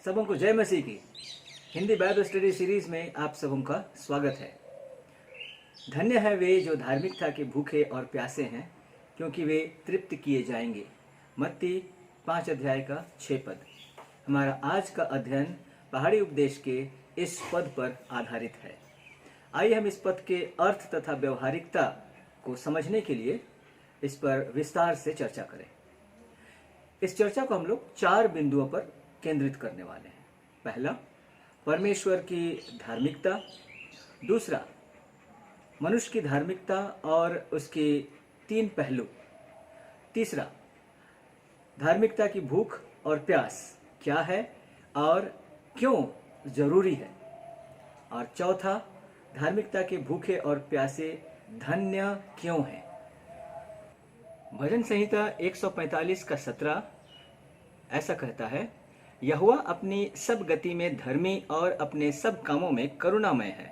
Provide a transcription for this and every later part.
सबों को जय मसीह की हिंदी बाइबल स्टडी सीरीज में आप सबों का स्वागत है। धन्य है वे जो धार्मिकता के भूखे और प्यासे हैं, क्योंकि वे तृप्त किए जाएंगे। मत्ती 5 अध्याय का 6 पद। हमारा आज का अध्ययन पहाड़ी उपदेश के इस पद पर आधारित है। आइए हम इस पद के अर्थ तथा व्यवहारिकता को समझने के लिए इस पर विस्तार से चर्चा करें। इस चर्चा को हम लोग 4 बिंदुओं पर केंद्रित करने वाले हैं। पहला, परमेश्वर की धार्मिकता। दूसरा, मनुष्य की धार्मिकता और उसके 3 पहलू। तीसरा, धार्मिकता की भूख और प्यास क्या है और क्यों जरूरी है। और चौथा, धार्मिकता के भूखे और प्यासे धन्य क्यों हैं। भजन संहिता 145 का 17 ऐसा कहता है, यहोवा अपनी सब गति में धर्मी और अपने सब कामों में करुणामय है।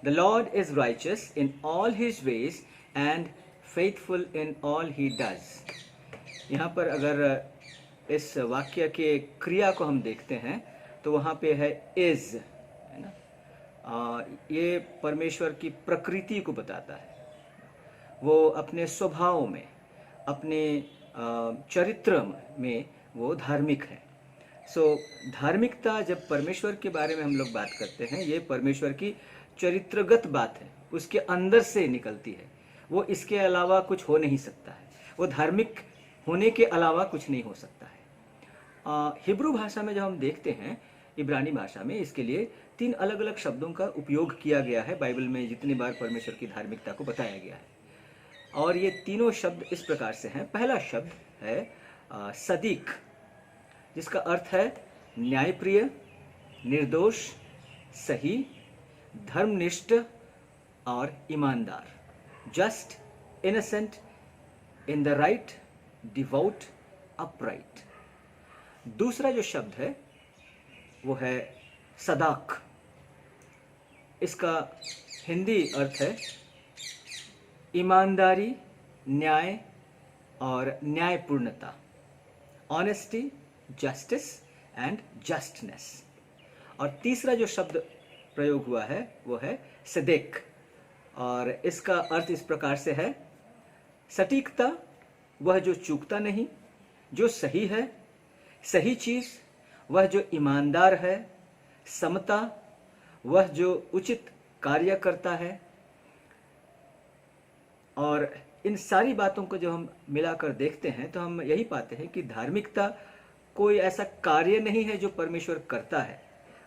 The Lord is righteous in all his ways and faithful in all he does। यहाँ पर अगर इस वाक्य के क्रिया को हम देखते हैं तो वहाँ पे है is, है ना। ये परमेश्वर की प्रकृति को बताता है। वो अपने स्वभाव में, अपने चरित्र में वो धार्मिक है। धार्मिकता जब परमेश्वर के बारे में हम लोग बात करते हैं, ये परमेश्वर की चरित्रगत बात है, उसके अंदर से निकलती है। वो इसके अलावा कुछ हो नहीं सकता है। वो धार्मिक होने के अलावा कुछ नहीं हो सकता है। हिब्रू भाषा में जब हम देखते हैं, इब्रानी भाषा में इसके लिए 3 अलग अलग शब्दों का उपयोग किया गया है। बाइबल में जितनी बार परमेश्वर की धार्मिकता को बताया गया है, और ये तीनों शब्द इस प्रकार से हैं। पहला शब्द है सदीक, जिसका अर्थ है न्यायप्रिय, निर्दोष, सही, धर्मनिष्ठ और ईमानदार। Just, innocent, in the right, devote, upright. दूसरा जो शब्द है वो है सदाक। इसका हिंदी अर्थ है ईमानदारी, न्याय और न्यायपूर्णता। Honesty, justice and justness. और तीसरा जो शब्द प्रयोग हुआ है वो है सदेक, और इसका अर्थ इस प्रकार से है सटीकता, वह जो चूकता नहीं, जो सही है, सही चीज, वह जो ईमानदार है, समता, वह जो उचित कार्य करता है। और इन सारी बातों को जो हम मिलाकर देखते हैं तो हम यही पाते हैं कि धार्मिकता कोई ऐसा कार्य नहीं है जो परमेश्वर करता है,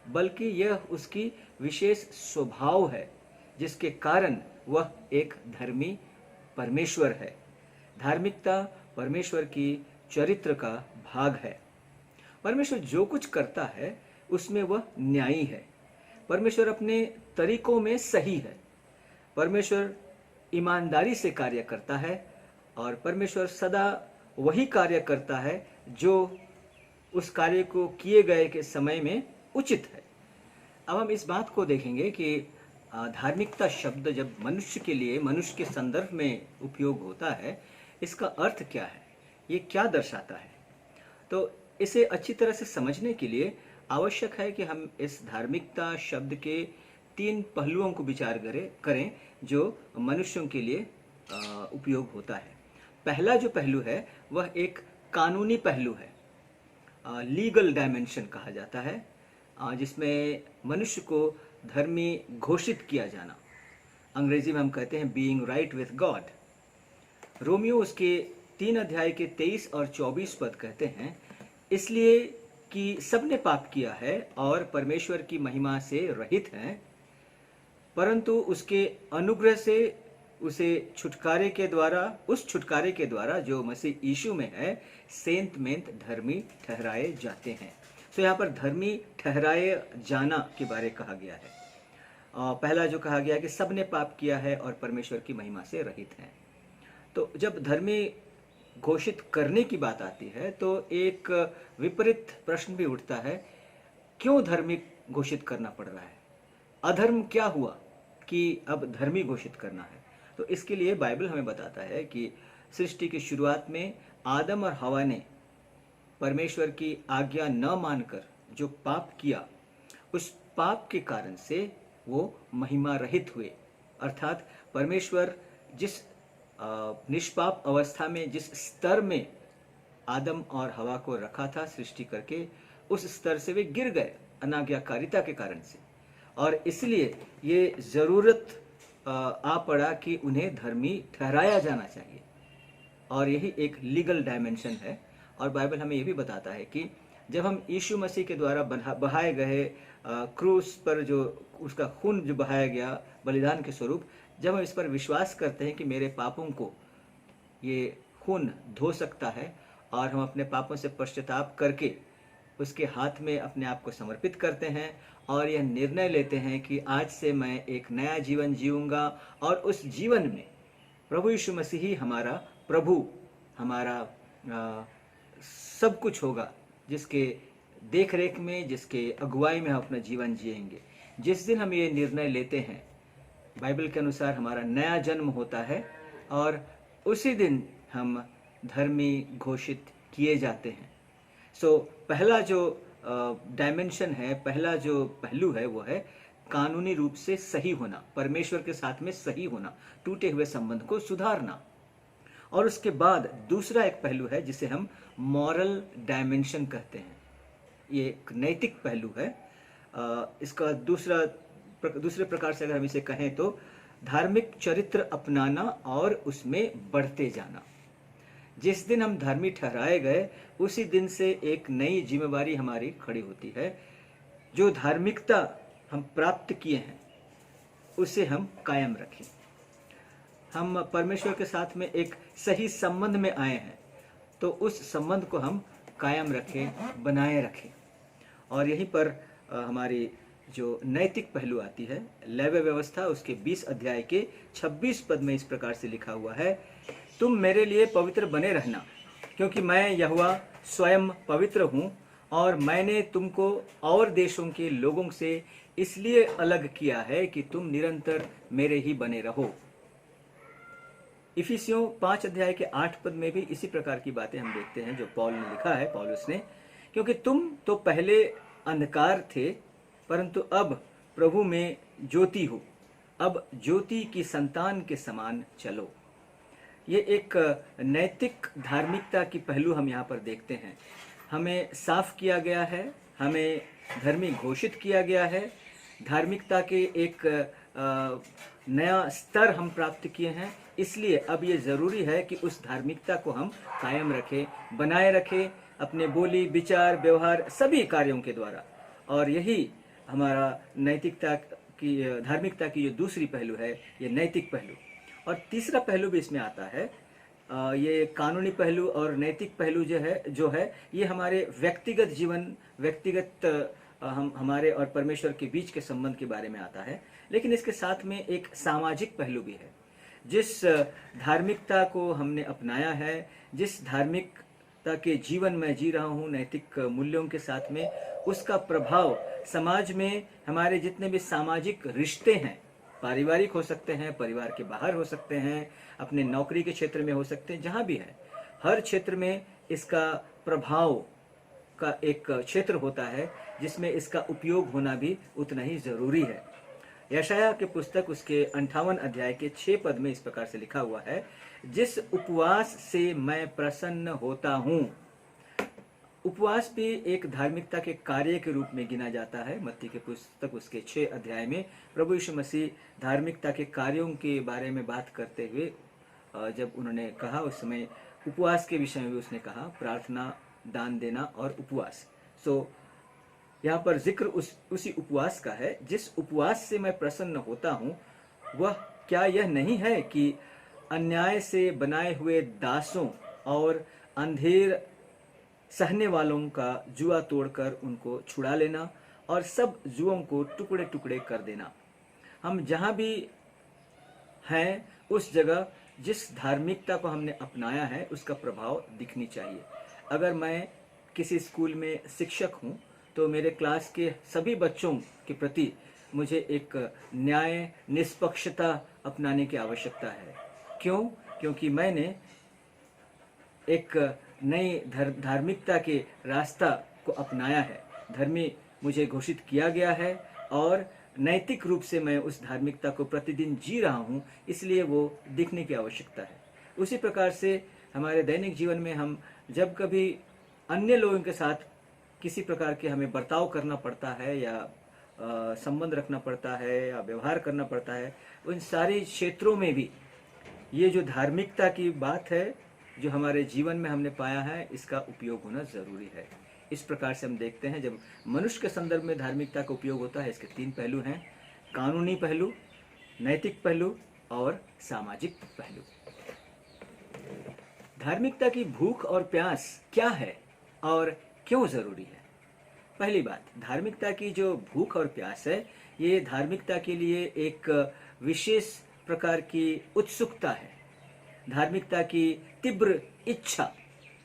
बल्कि यह उसकी विशेष स्वभाव है, जिसके कारण वह एक धर्मी परमेश्वर है। धार्मिकता परमेश्वर की चरित्र का भाग है। परमेश्वर जो कुछ करता है उसमें वह न्यायी है। परमेश्वर अपने तरीकों में सही है। परमेश्वर ईमानदारी से कार्य करता है, और परमेश्वर सदा वही कार्य करता है जो उस कार्य को किए गए के समय में उचित है। अब हम इस बात को देखेंगे कि धार्मिकता शब्द जब मनुष्य के लिए, मनुष्य के संदर्भ में उपयोग होता है, इसका अर्थ क्या है, ये क्या दर्शाता है। तो इसे अच्छी तरह से समझने के लिए आवश्यक है कि हम इस धार्मिकता शब्द के 3 पहलुओं को विचार करें जो मनुष्यों के लिए उपयोग होता है। पहला जो पहलू है वह एक कानूनी पहलू है, लीगल डायमेंशन कहा जाता है, जिसमें मनुष्य को धर्मी घोषित किया जाना। अंग्रेजी में हम कहते हैं being right with God. Romeo उसके 3 अध्याय के 23 और 24 पद कहते हैं, इसलिए कि सबने पाप किया है और परमेश्वर की महिमा से रहित हैं, परंतु उसके अनुग्रह से उस छुटकारे के द्वारा जो मसीह यीशु में है, सेंतमेंत धर्मी ठहराए जाते हैं। तो यहाँ पर धर्मी ठहराए जाना के बारे कहा गया है। पहला जो कहा गया कि सबने पाप किया है और परमेश्वर की महिमा से रहित हैं। तो जब धर्मी घोषित करने की बात आती है तो एक विपरीत प्रश्न भी उठता है, क्यों धर्मी घोषित करना पड़ रहा है? अधर्म क्या हुआ कि अब धर्मी घोषित करना है? तो इसके लिए बाइबल हमें बताता है कि सृष्टि की शुरुआत में आदम और हवा ने परमेश्वर की आज्ञा न मानकर जो पाप किया, उस पाप के कारण से वो महिमा रहित हुए। अर्थात परमेश्वर जिस निष्पाप अवस्था में, जिस स्तर में आदम और हवा को रखा था सृष्टि करके, उस स्तर से वे गिर गए अनाज्ञाकारिता के कारण से। और इसलिए ये ज़रूरत आ पड़ा कि उन्हें धर्मी ठहराया जाना चाहिए। और यही एक लीगल डायमेंशन है। और बाइबल हमें ये भी बताता है कि जब हम यीशु मसीह के द्वारा बहाए गए क्रूस पर जो उसका खून जो बहाया गया बलिदान के स्वरूप, जब हम इस पर विश्वास करते हैं कि मेरे पापों को ये खून धो सकता है, और हम अपने पापों से पश्चाताप करके उसके हाथ में अपने आप को समर्पित करते हैं और यह निर्णय लेते हैं कि आज से मैं एक नया जीवन जीऊंगा, और उस जीवन में प्रभु यीशु मसीह ही हमारा प्रभु, हमारा सब कुछ होगा, जिसके देख रेख में, जिसके अगुवाई में हम अपना जीवन जिएंगे। जिस दिन हम ये निर्णय लेते हैं, बाइबल के अनुसार हमारा नया जन्म होता है, और उसी दिन हम धर्मी घोषित किए जाते हैं। सो पहला जो डायमेंशन है, पहला जो पहलू है, वो है कानूनी रूप से सही होना, परमेश्वर के साथ में सही होना, टूटे हुए संबंध को सुधारना। और उसके बाद दूसरा एक पहलू है जिसे हम मॉरल डायमेंशन कहते हैं। ये एक नैतिक पहलू है। इसका दूसरे प्रकार से अगर हम इसे कहें तो धार्मिक चरित्र अपनाना और उसमें बढ़ते जाना। जिस दिन हम धर्मी ठहराए गए, उसी दिन से एक नई जिम्मेवारी हमारी खड़ी होती है। जो धार्मिकता हम प्राप्त किए हैं उसे हम कायम रखें। हम परमेश्वर के साथ में एक सही संबंध में आए हैं, तो उस संबंध को हम कायम रखें, बनाए रखें। और यहीं पर हमारी जो नैतिक पहलू आती है, लेवी व्यवस्था, उसके 20 अध्याय के 26 पद में इस प्रकार से लिखा हुआ है, तुम मेरे लिए पवित्र बने रहना, क्योंकि मैं यहोवा स्वयं पवित्र हूँ, और मैंने तुमको और देशों के लोगों से इसलिए अलग किया है कि तुम निरंतर मेरे ही बने रहो। इफिसियों 5 अध्याय के 8 पद में भी इसी प्रकार की बातें हम देखते हैं जो पौल ने लिखा है, पौलुस ने, क्योंकि तुम तो पहले अंधकार थे, परंतु अब प्रभु में ज्योति हो, अब ज्योति की संतान के समान चलो। ये एक नैतिक धार्मिकता की पहलू हम यहाँ पर देखते हैं। हमें साफ किया गया है, हमें धर्मी घोषित किया गया है, धार्मिकता के एक नया स्तर हम प्राप्त किए हैं। इसलिए अब ये ज़रूरी है कि उस धार्मिकता को हम कायम रखें, बनाए रखें, अपने बोली, विचार, व्यवहार, सभी कार्यों के द्वारा। और यही हमारा नैतिकता की, धार्मिकता की जो दूसरी पहलू है, ये नैतिक पहलू। और तीसरा पहलू भी इसमें आता है, ये कानूनी पहलू और नैतिक पहलू जो है ये हमारे व्यक्तिगत जीवन, व्यक्तिगत हमारे और परमेश्वर के बीच के संबंध के बारे में आता है। लेकिन इसके साथ में एक सामाजिक पहलू भी है। जिस धार्मिकता को हमने अपनाया है, जिस धार्मिकता के जीवन में जी रहा हूँ नैतिक मूल्यों के साथ में, उसका प्रभाव समाज में, हमारे जितने भी सामाजिक रिश्ते हैं, पारिवारिक हो सकते हैं, परिवार के बाहर हो सकते हैं, अपने नौकरी के क्षेत्र में हो सकते हैं, जहाँ भी है, हर क्षेत्र में इसका प्रभाव का एक क्षेत्र होता है जिसमें इसका उपयोग होना भी उतना ही जरूरी है। यशायाह के पुस्तक उसके 58 अध्याय के 6 पद में इस प्रकार से लिखा हुआ है, जिस उपवास से मैं प्रसन्न होता हूँ। उपवास भी एक धार्मिकता के कार्य के रूप में गिना जाता है। मत्ती के पुस्तक उसके 6 अध्याय में प्रभु यीशु मसीह धार्मिकता के कार्यों के बारे में बात करते हुए जब उन्होंने कहा, उस समय उपवास के विषय में उसने कहा, प्रार्थना, दान देना और उपवास। सो यहाँ पर जिक्र उसी उपवास का है, जिस उपवास से मैं प्रसन्न होता हूँ। वह क्या यह नहीं है कि अन्याय से बनाए हुए दासों और अंधेर सहने वालों का जुआ तोड़कर उनको छुड़ा लेना और सब जुओं को टुकड़े टुकड़े कर देना। हम जहाँ भी हैं उस जगह जिस धार्मिकता को हमने अपनाया है उसका प्रभाव दिखनी चाहिए। अगर मैं किसी स्कूल में शिक्षक हूँ तो मेरे क्लास के सभी बच्चों के प्रति मुझे एक न्याय, निष्पक्षता अपनाने की आवश्यकता है। क्यों? क्योंकि मैंने एक नई धार्मिकता के रास्ता को अपनाया है। धर्मी मुझे घोषित किया गया है और नैतिक रूप से मैं उस धार्मिकता को प्रतिदिन जी रहा हूँ, इसलिए वो दिखने की आवश्यकता है। उसी प्रकार से हमारे दैनिक जीवन में हम जब कभी अन्य लोगों के साथ किसी प्रकार के हमें बर्ताव करना पड़ता है या संबंध रखना पड़ता है या व्यवहार करना पड़ता है, उन सारे क्षेत्रों में भी ये जो धार्मिकता की बात है जो हमारे जीवन में हमने पाया है, इसका उपयोग होना जरूरी है। इस प्रकार से हम देखते हैं जब मनुष्य के संदर्भ में धार्मिकता का उपयोग होता है, इसके 3 पहलू हैं: कानूनी पहलू, नैतिक पहलू और सामाजिक पहलू। धार्मिकता की भूख और प्यास क्या है और क्यों जरूरी है? पहली बात, धार्मिकता की जो भूख और प्यास है, ये धार्मिकता के लिए एक विशेष प्रकार की उत्सुकता है। धार्मिकता की तीव्र इच्छा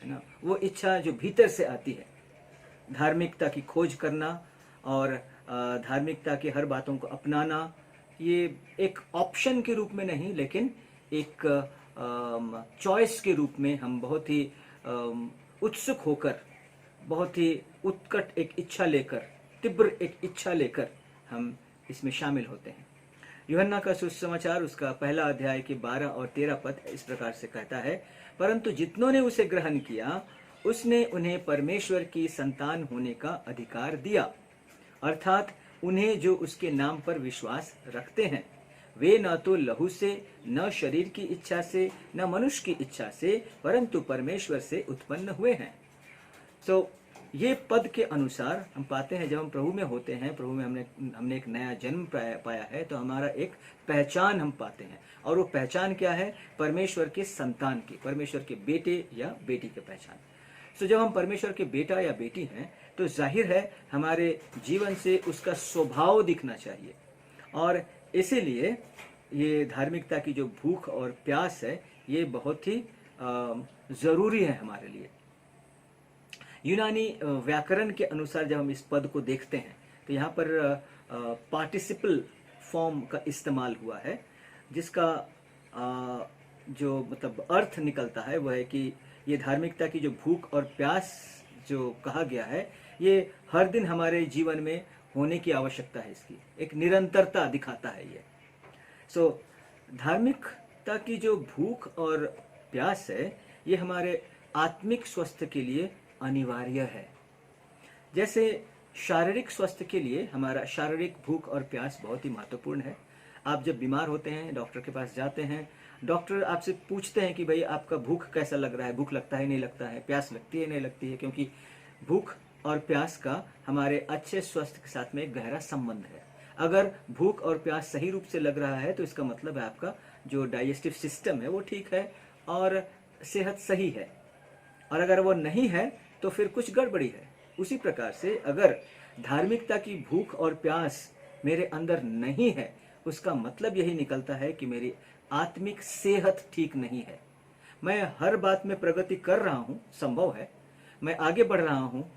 है ना, वो इच्छा जो भीतर से आती है। धार्मिकता की खोज करना और धार्मिकता की हर बातों को अपनाना, ये एक ऑप्शन के रूप में नहीं, लेकिन एक चॉइस के रूप में हम बहुत ही उत्सुक होकर, बहुत ही उत्कट एक इच्छा लेकर, तीव्र एक इच्छा लेकर हम इसमें शामिल होते हैं। यूहन्ना का सुसमाचार उसका 1 अध्याय के 12 और 13 पद इस प्रकार से कहता है, परंतु जितनों ने उसे ग्रहण किया, उसने उन्हें परमेश्वर की संतान होने का अधिकार दिया, अर्थात उन्हें जो उसके नाम पर विश्वास रखते हैं। वे न तो लहू से, न शरीर की इच्छा से, न मनुष्य की इच्छा से, परंतु परमेश्वर से उत्पन्न हुए हैं। तो ये पद के अनुसार हम पाते हैं, जब हम प्रभु में होते हैं, प्रभु में हमने एक नया जन्म पाया है, तो हमारा एक पहचान हम पाते हैं। और वो पहचान क्या है? परमेश्वर के संतान की, परमेश्वर के बेटे या बेटी की पहचान। तो जब हम परमेश्वर के बेटा या बेटी हैं, तो जाहिर है हमारे जीवन से उसका स्वभाव दिखना चाहिए। और इसीलिए ये धार्मिकता की जो भूख और प्यास है, ये बहुत ही जरूरी है हमारे लिए। यूनानी व्याकरण के अनुसार जब हम इस पद को देखते हैं, तो यहाँ पर पार्टिसिपल फॉर्म का इस्तेमाल हुआ है, जिसका जो मतलब अर्थ निकलता है वह है कि ये धार्मिकता की जो भूख और प्यास जो कहा गया है, ये हर दिन हमारे जीवन में होने की आवश्यकता है। इसकी एक निरंतरता दिखाता है ये। सो धार्मिकता की जो भूख और प्यास है, ये हमारे आत्मिक स्वास्थ्य के लिए अनिवार्य है। जैसे शारीरिक स्वास्थ्य के लिए हमारा शारीरिक भूख और प्यास बहुत ही महत्वपूर्ण है। आप जब बीमार होते हैं, डॉक्टर के पास जाते हैं, डॉक्टर आपसे पूछते हैं कि भाई आपका भूख कैसा लग रहा है, भूख लगता है नहीं लगता है, प्यास लगती है नहीं लगती है, क्योंकि भूख और प्यास का हमारे अच्छे स्वास्थ्य के साथ में एक गहरा संबंध है। अगर भूख और प्यास सही रूप से लग रहा है, तो इसका मतलब है आपका जो डाइजेस्टिव सिस्टम है वो ठीक है और सेहत सही है। और अगर वो नहीं है तो फिर कुछ गड़बड़ी है। उसी प्रकार से अगर धार्मिकता की भूख और प्यास मेरे अंदर नहीं है, उसका मतलब यही निकलता है कि मेरी आत्मिक सेहत ठीक नहीं है। मैं हर बात में प्रगति कर रहा हूँ, संभव है, मैं आगे बढ़ रहा हूँ,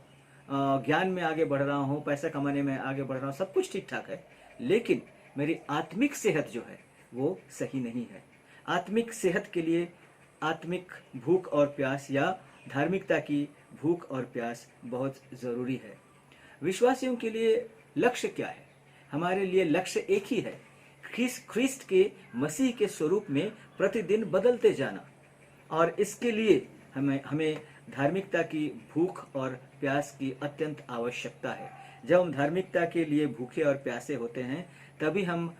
ज्ञान में आगे बढ़ रहा हूँ, पैसा कमाने में आगे बढ़ रहा हूँ, सब कुछ ठीक ठाक है, लेकिन मेरी आत्मिक सेहत जो है वो सही नहीं है। आत्मिक सेहत के लिए आत्मिक भूख और प्यास या धार्मिकता की भूख और प्यास बहुत जरूरी है। विश्वासियों के लिए लक्ष्य क्या है? हमारे लिए लक्ष्य एक ही है, ख्रिस्त के मसीह के स्वरूप में प्रतिदिन बदलते जाना। और इसके लिए हमें धार्मिकता की भूख और प्यास की अत्यंत आवश्यकता है। जब हम धार्मिकता के लिए भूखे और प्यासे होते हैं, तभी हम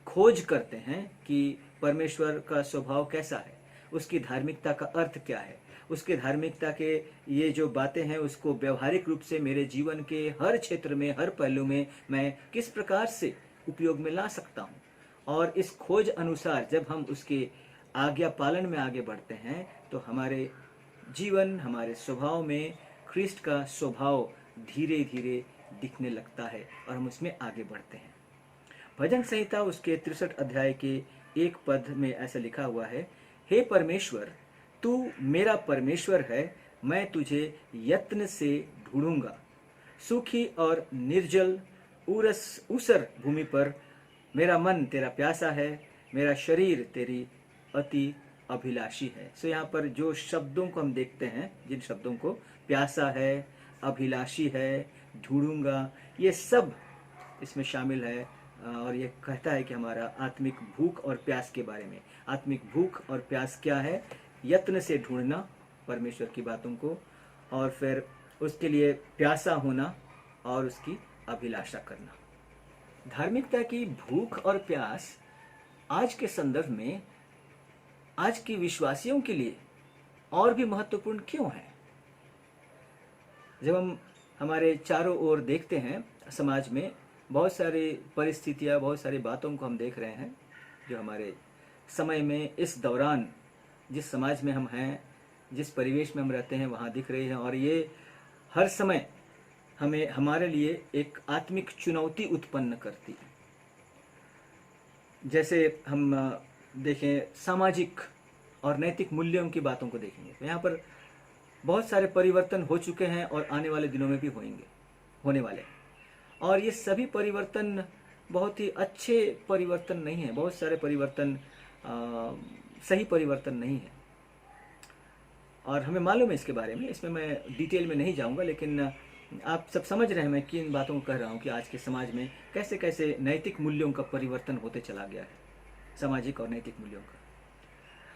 खोज करते हैं कि परमेश्वर का स्वभाव कैसा है, उसकी धार्मिकता का अर्थ क्या है, उसके धार्मिकता के ये जो बातें हैं उसको व्यवहारिक रूप से मेरे जीवन के हर क्षेत्र में, हर पहलू में मैं किस प्रकार से उपयोग में ला सकता हूँ। और इस खोज अनुसार जब हम उसके आज्ञा पालन में आगे बढ़ते हैं, तो हमारे जीवन, हमारे स्वभाव में ख्रिस्ट का स्वभाव धीरे धीरे दिखने लगता है और हम उसमें आगे बढ़ते हैं। भजन संहिता उसके 63 अध्याय के 1 पद में ऐसा लिखा हुआ है, हे परमेश्वर, तू मेरा परमेश्वर है, मैं तुझे यत्न से ढूंढूंगा। सूखी और निर्जल ऊसर भूमि पर मेरा मन तेरा प्यासा है, मेरा शरीर तेरी अति अभिलाषी है। सो यहाँ पर जो शब्दों को हम देखते हैं, जिन शब्दों को प्यासा है, अभिलाषी है, ढूंढूंगा, ये सब इसमें शामिल है। और ये कहता है कि हमारा आत्मिक भूख और प्यास के बारे में। आत्मिक भूख और प्यास क्या है? यत्न से ढूंढना परमेश्वर की बातों को, और फिर उसके लिए प्यासा होना और उसकी अभिलाषा करना। धार्मिकता की भूख और प्यास आज के संदर्भ में आज के विश्वासियों के लिए और भी महत्वपूर्ण क्यों है? जब हम हमारे चारों ओर देखते हैं, समाज में बहुत सारी परिस्थितियां, बहुत सारी बातों को हम देख रहे हैं जो हमारे समय में इस दौरान जिस समाज में हम हैं, जिस परिवेश में हम रहते हैं वहाँ दिख रही है, और ये हर समय हमें हमारे लिए एक आत्मिक चुनौती उत्पन्न करती है। जैसे हम देखें सामाजिक और नैतिक मूल्यों की बातों को देखेंगे तो यहाँ पर बहुत सारे परिवर्तन हो चुके हैं और आने वाले दिनों में भी होने वाले हैं। और ये सभी परिवर्तन बहुत ही अच्छे परिवर्तन नहीं है, बहुत सारे परिवर्तन सही परिवर्तन नहीं है, और हमें मालूम है इसके बारे में। इसमें मैं डिटेल में नहीं जाऊंगा, लेकिन आप सब समझ रहे हैं मैं किन बातों को कह रहा हूँ कि आज के समाज में कैसे कैसे नैतिक मूल्यों का परिवर्तन होते चला गया है, सामाजिक और नैतिक मूल्यों का।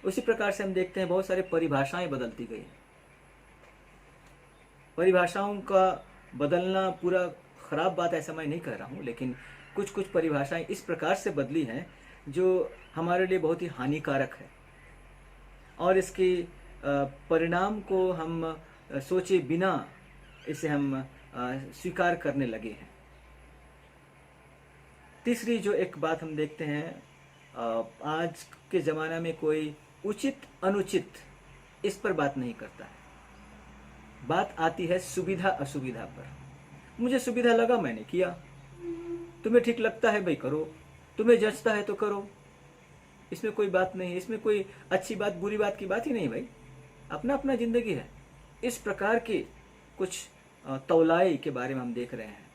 उसी प्रकार से हम देखते हैं बहुत सारे परिभाषाएं बदलती गई हैं। परिभाषाओं का बदलना पूरा खराब बात ऐसा मैं नहीं कह रहा हूँ, लेकिन कुछ कुछ परिभाषाएं इस प्रकार से बदली हैं जो हमारे लिए बहुत ही हानिकारक है, और इसके परिणाम को हम सोचे बिना इसे हम स्वीकार करने लगे हैं। तीसरी जो एक बात हम देखते हैं, आज के ज़माना में कोई उचित अनुचित इस पर बात नहीं करता है। बात आती है सुविधा असुविधा पर। मुझे सुविधा लगा, मैंने किया, तुम्हें ठीक लगता है भाई करो, तुम्हें जचता है तो करो, इसमें कोई बात नहीं, इसमें कोई अच्छी बात बुरी बात की बात ही नहीं भाई, अपना अपना जिंदगी है। इस प्रकार के कुछ तौलाई के बारे में हम देख रहे हैं।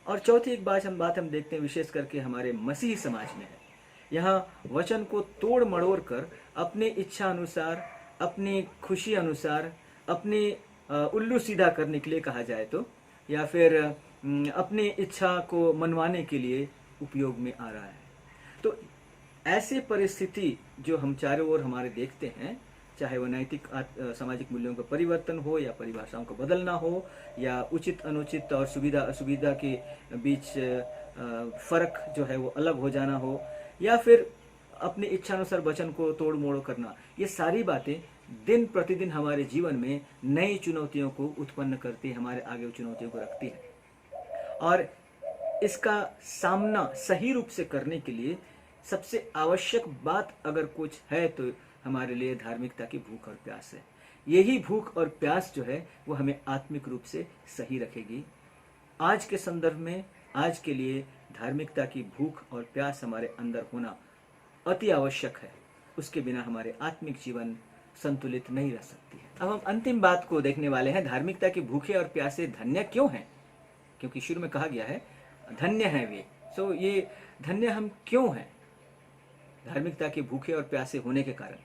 और चौथी एक बात हम देखते हैं, विशेष करके हमारे मसीही समाज में है। यहाँ वचन को तोड़ मड़ोड़ कर अपनी इच्छा अनुसार, अपनी खुशी अनुसार, अपनी उल्लू सीधा करने के लिए कहा जाए तो, या फिर अपनी इच्छा को मनवाने के लिए उपयोग में आ रहा है। तो ऐसी परिस्थिति जो हम चारों ओर हमारे देखते हैं, चाहे वो नैतिक सामाजिक मूल्यों का परिवर्तन हो, या परिभाषाओं को बदलना हो, या उचित अनुचित और सुविधा असुविधा के बीच फर्क जो है वो अलग हो जाना हो, या फिर अपनी इच्छानुसार वचन को तोड़ मोड़ करना, ये सारी बातें दिन प्रतिदिन हमारे जीवन में नई चुनौतियों को उत्पन्न करती है, हमारे आगे चुनौतियों को रखती है। और इसका सामना सही रूप से करने के लिए सबसे आवश्यक बात अगर कुछ है तो हमारे लिए धार्मिकता की भूख और प्यास है। यही भूख और प्यास जो है वो हमें आत्मिक रूप से सही रखेगी। आज के संदर्भ में, आज के लिए धार्मिकता की भूख और प्यास हमारे अंदर होना अति आवश्यक है। उसके बिना हमारे आत्मिक जीवन संतुलित नहीं रह सकती है। अब हम अंतिम बात को देखने वाले हैं, धार्मिकता की भूखे और प्यासे धन्य क्यों हैं? क्योंकि शुरू में कहा गया है धन्य हैं वे। सो ये धन्य हम क्यों हैं? धार्मिकता के भूखे और प्यासे होने के कारण।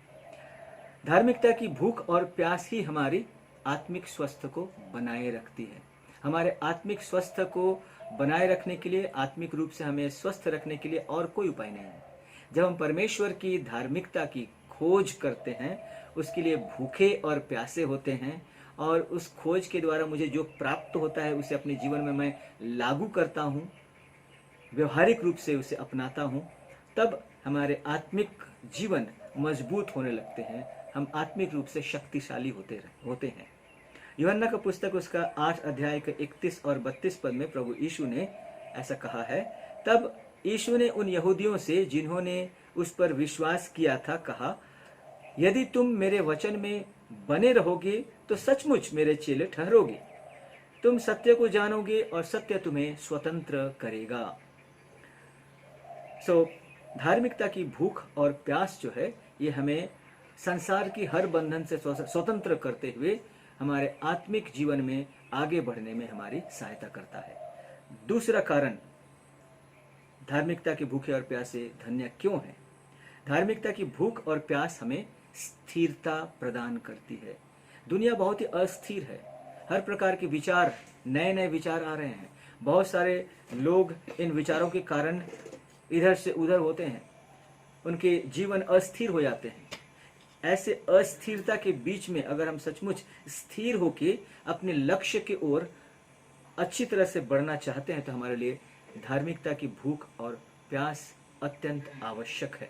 धार्मिकता की भूख और प्यास ही हमारी आत्मिक स्वस्थ को बनाए रखती है। हमारे आत्मिक स्वस्थ को बनाए रखने के लिए, आत्मिक रूप से हमें स्वस्थ रखने के लिए और कोई उपाय नहीं है। जब हम परमेश्वर की धार्मिकता की खोज करते हैं, उसके लिए भूखे और प्यासे होते हैं, और उस खोज के द्वारा मुझे जो प्राप्त होता है उसे अपने जीवन में मैं लागू करता हूँ, व्यवहारिक रूप से उसे अपनाता हूँ, तब हमारे आत्मिक जीवन मजबूत होने लगते हैं, हम आत्मिक रूप से शक्तिशाली होते हैं। यूहन्ना का पुस्तक उसका 8 अध्याय के 31 और 32 पद में प्रभु यीशु ने ऐसा कहा है, तब यीशु ने उन यहूदियों से जिन्होंने उस पर विश्वास किया था कहा, यदि तुम मेरे वचन में बने रहोगे तो सचमुच मेरे चेले ठहरोगे, तुम सत्य को जानोगे और सत्य तुम्हें स्वतंत्र करेगा। धार्मिकता की भूख और प्यास जो है ये हमें संसार की हर बंधन से स्वतंत्र करते हुए हमारे आत्मिक जीवन में आगे बढ़ने में हमारी सहायता करता है। दूसरा कारण, धार्मिकता की भूखे और प्यासे धन्य क्यों है? धार्मिकता की भूख और प्यास हमें स्थिरता प्रदान करती है। दुनिया बहुत ही अस्थिर है, हर प्रकार के विचार, नए नए विचार आ रहे हैं। बहुत सारे लोग इन विचारों के कारण इधर से उधर होते हैं, उनके जीवन अस्थिर हो जाते हैं। ऐसे अस्थिरता के बीच में अगर हम सचमुच स्थिर होके अपने लक्ष्य की ओर अच्छी तरह से बढ़ना चाहते हैं तो हमारे लिए धार्मिकता की भूख और प्यास अत्यंत आवश्यक है।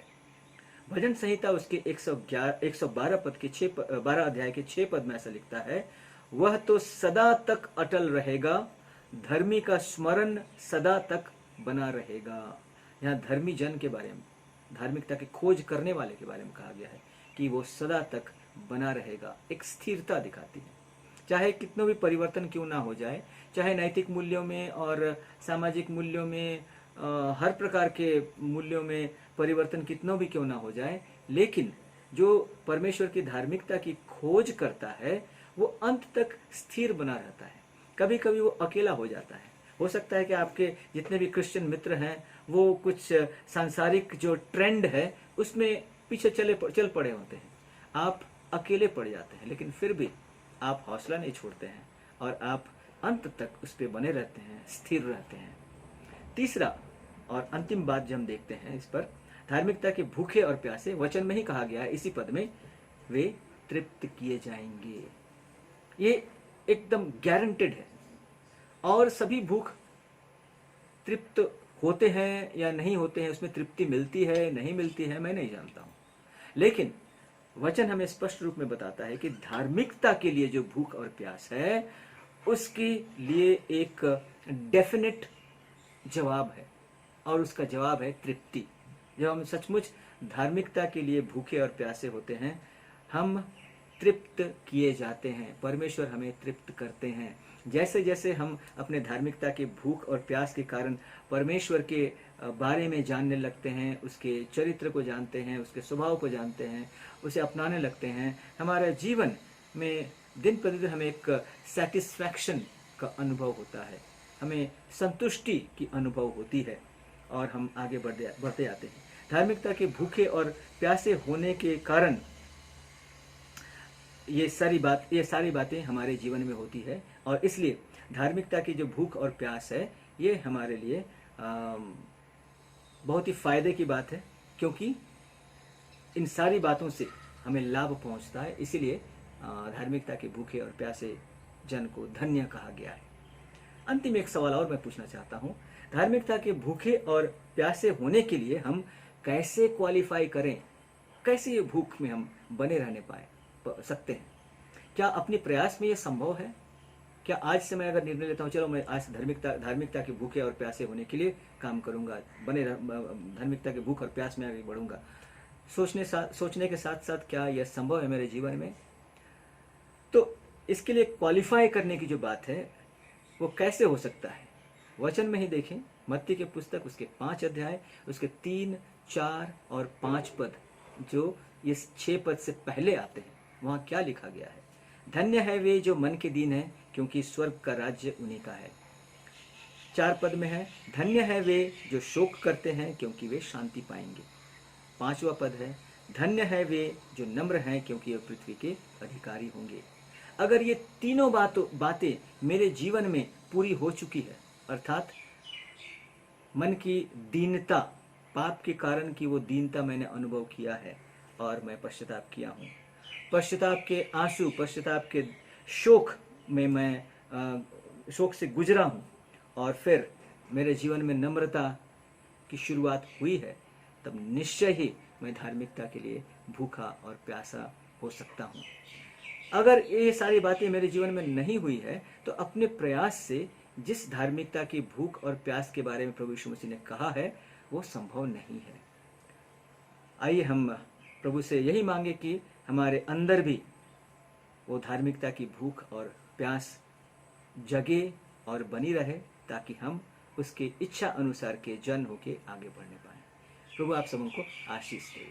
भजन संहिता उसके 112 पद के 12 अध्याय के 6 पद में ऐसा लिखता है, वह तो सदा तक अटल रहेगा, धर्मी का स्मरण सदा तक बना रहेगा। यहाँ धर्मी जन के बारे में, धार्मिकता की खोज करने वाले के बारे में कहा गया है कि वो सदा तक बना रहेगा। एक स्थिरता दिखाती है, चाहे कितना भी परिवर्तन क्यों ना हो जाए, चाहे नैतिक मूल्यों में और सामाजिक मूल्यों में, हर प्रकार के मूल्यों में परिवर्तन कितना भी क्यों ना हो जाए, लेकिन जो परमेश्वर की धार्मिकता की खोज करता है वो अंत तक स्थिर बना रहता है। कभी कभी वो अकेला हो जाता है। हो सकता है कि आपके जितने भी क्रिश्चियन मित्र हैं वो कुछ सांसारिक जो ट्रेंड है उसमें पीछे चल पड़े होते हैं, आप अकेले पड़ जाते हैं, लेकिन फिर भी आप हौसला नहीं छोड़ते हैं और आप अंत तक उस पर बने रहते हैं, स्थिर रहते हैं। तीसरा और अंतिम बात जो हम देखते हैं इस पर, धार्मिकता के भूखे और प्यासे, वचन में ही कहा गया है इसी पद में, वे तृप्त किए जाएंगे। ये एकदम गारंटेड है। और सभी भूख तृप्त होते हैं या नहीं होते हैं, उसमें तृप्ति मिलती है नहीं मिलती है, मैं नहीं जानता हूं, लेकिन वचन हमें स्पष्ट रूप में बताता है कि धार्मिकता के लिए जो भूख और प्यास है उसके लिए एक डेफिनेट जवाब है, और उसका जवाब है तृप्ति। जब हम सचमुच धार्मिकता के लिए भूखे और प्यासे होते हैं, हम तृप्त किए जाते हैं, परमेश्वर हमें तृप्त करते हैं। जैसे जैसे हम अपने धार्मिकता के भूख और प्यास के कारण परमेश्वर के बारे में जानने लगते हैं, उसके चरित्र को जानते हैं, उसके स्वभाव को जानते हैं, उसे अपनाने लगते हैं, हमारे जीवन में दिन प्रतिदिन हमें एक सेटिस्फैक्शन का अनुभव होता है, हमें संतुष्टि की अनुभव होती है और हम आगे बढ़ते आते हैं। धार्मिकता के भूखे और प्यासे होने के कारण ये सारी बातें हमारे जीवन में होती है, और इसलिए धार्मिकता की जो भूख और प्यास है ये हमारे लिए बहुत ही फायदे की बात है, क्योंकि इन सारी बातों से हमें लाभ पहुंचता है। इसीलिए धार्मिकता के भूखे और प्यासे जन को धन्य कहा गया है। अंतिम एक सवाल और मैं पूछना चाहता हूं, धार्मिकता के भूखे और प्यासे होने के लिए हम कैसे क्वालिफाई करें, कैसे ये भूख में हम बने रहने सकते हैं? क्या अपने प्रयास में ये संभव है? क्या आज से मैं अगर निर्णय लेता हूँ, चलो मैं आज धार्मिकता के भूखे और प्यासे होने के लिए काम करूंगा, धार्मिकता के भूख और प्यास में आगे बढ़ूंगा, सोचने के साथ साथ क्या यह संभव है मेरे जीवन में? तो इसके लिए क्वालिफाई करने की जो बात है वो कैसे हो सकता है? वचन में ही देखें, मत्ती के पुस्तक उसके 5 अध्याय उसके 3, 4 और 5 पद, जो ये 6 पद से पहले आते हैं, वहां क्या लिखा गया है? धन्य है वे जो मन के दीन है, क्योंकि स्वर्ग का राज्य उन्हीं का है। 4 पद में है, धन्य है वे जो शोक करते हैं, क्योंकि वे शांति पाएंगे। 5वां पद है, धन्य है वे जो नम्र हैं, क्योंकि वे पृथ्वी के अधिकारी होंगे। अगर ये तीनों बातें मेरे जीवन में पूरी हो चुकी है, अर्थात मन की दीनता, पाप के कारण की वो दीनता मैंने अनुभव किया है और मैं पश्चाताप किया हूँ, पश्चाताप के आंसू, पश्चाताप के शोक में मैं शोक से गुजरा हूँ, और फिर मेरे जीवन में नम्रता की शुरुआत हुई है, तब निश्चय ही मैं धार्मिकता के लिए भूखा और प्यासा हो सकता हूँ। अगर ये सारी बातें मेरे जीवन में नहीं हुई है, तो अपने प्रयास से जिस धार्मिकता की भूख और प्यास के बारे में प्रभु यीशु मसीह ने कहा है वो संभव नहीं है। आइए हम प्रभु से यही मांगे कि हमारे अंदर भी वो धार्मिकता की भूख और प्यास जगे और बनी रहे, ताकि हम उसके इच्छा अनुसार के जन होके आगे बढ़ने पाए। प्रभु आप सबों को आशीष दे।